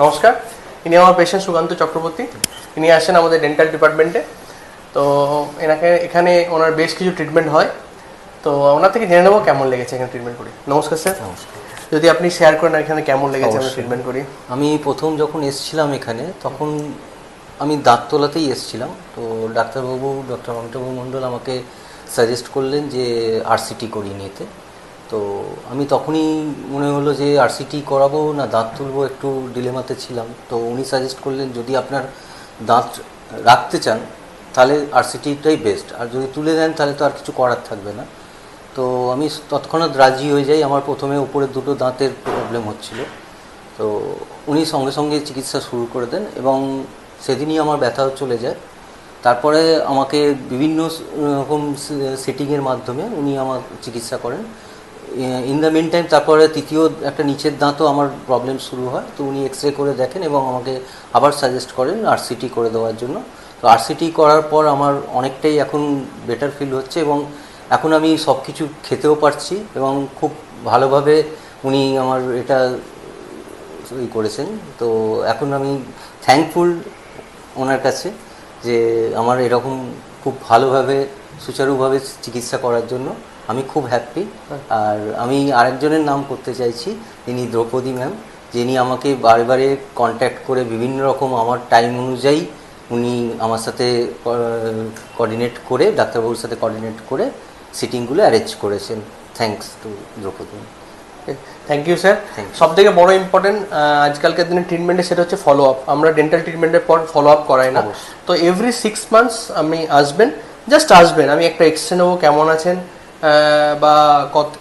নমস্কার, ইনি আমার পেশেন্ট সুকান্ত চক্রবর্তী। ইনি আসেন আমাদের ডেন্টাল ডিপার্টমেন্টে। তো এখানে ওনার বেশ কিছু ট্রিটমেন্ট হয়। তো ওনার থেকে জেনে নেবো কেমন লেগেছে এখানে ট্রিটমেন্ট করি। নমস্কার স্যার। নমস্কার। যদি আপনি শেয়ার করেন এখানে কেমন লেগেছে আমরা ট্রিটমেন্ট করি। আমি প্রথম যখন এসেছিলাম এখানে তখন আমি দাঁত তোলাতেই এসেছিলাম। তো ডাক্তারবাবু ডক্টর অমিতাভ মণ্ডল আমাকে সাজেস্ট করলেন যে আরসিটি করিয়ে নিতে। তো আমি তখনই মনে হলো যে আরসিটি করাবো না দাঁত তুলবো, একটু ডিলেমাতে ছিলাম। তো উনি সাজেস্ট করলেন যদি আপনার দাঁত রাখতে চান তাহলে আরসিটিটাই বেস্ট, আর যদি তুলে দেন তাহলে তো আর কিছু করার থাকবে না। তো আমি তৎক্ষণাৎ রাজি হয়ে যাই। আমার প্রথমে উপরের দুটো দাঁতের প্রবলেম হচ্ছিল, তো উনি সঙ্গে সঙ্গে চিকিৎসা শুরু করে দেন এবং সেদিনই আমার ব্যথাও চলে যায়। তারপরে আমাকে বিভিন্ন রকম সেটিংয়ের মাধ্যমে উনি আমার চিকিৎসা করেন। ইন দ্য মিন টাইম তারপরে তৃতীয় একটা নিচের দাঁতও আমার প্রবলেম শুরু হয়। তো উনি এক্স রে করে দেখেন এবং আমাকে আবার সাজেস্ট করেন আরসিটি করে দেওয়ার জন্য। তো আরসিটি করার পর আমার অনেকটাই এখন বেটার ফিল হচ্ছে এবং এখন আমি সব কিছু খেতেও পারছি এবং খুব ভালোভাবে উনি আমার এটা করেছেন। তো এখন আমি থ্যাঙ্কফুল ওনার কাছে যে আমার এরকম খুব ভালোভাবে সুচারুভাবে চিকিৎসা করার জন্য আমি খুব হ্যাপি। আর আমি আরেকজনের নাম করতে চাইছি, তিনি দ্রৌপদী ম্যাম, যিনি আমাকে বারে কন্ট্যাক্ট করে বিভিন্ন রকম আমার টাইম অনুযায়ী উনি আমার সাথে কোঅর্ডিনেট করে ডাক্তারবাবুর সাথে কোঅর্ডিনেট করে সিটিংগুলো অ্যারেঞ্জ করেছেন। Thanks to Draupadi. Thank you sir. সব থেকে বড় ইম্পর্টেন্ট আজকালকার দিনে ট্রিটমেন্টে সেটা হচ্ছে ফলো আপ। আমরা ডেন্টাল ট্রিটমেন্টের পর ফলো আপ করাই না। তো এভরি 6 মান্থস আপনি আসবেন, জাস্ট আসবেন। আমি একটা এক্সরে নেবো কেমন আছেন বা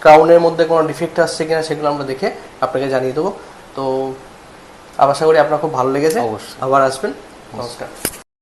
ক্রাউনের মধ্যে কোনো ডিফেক্ট আসছে কিনা সেগুলো আমরা দেখে আপনাকে জানিয়ে দেবো। তো আশা করি আপনার খুব ভালো লেগেছে। অবশ্যই আবার আসবেন। নমস্কার।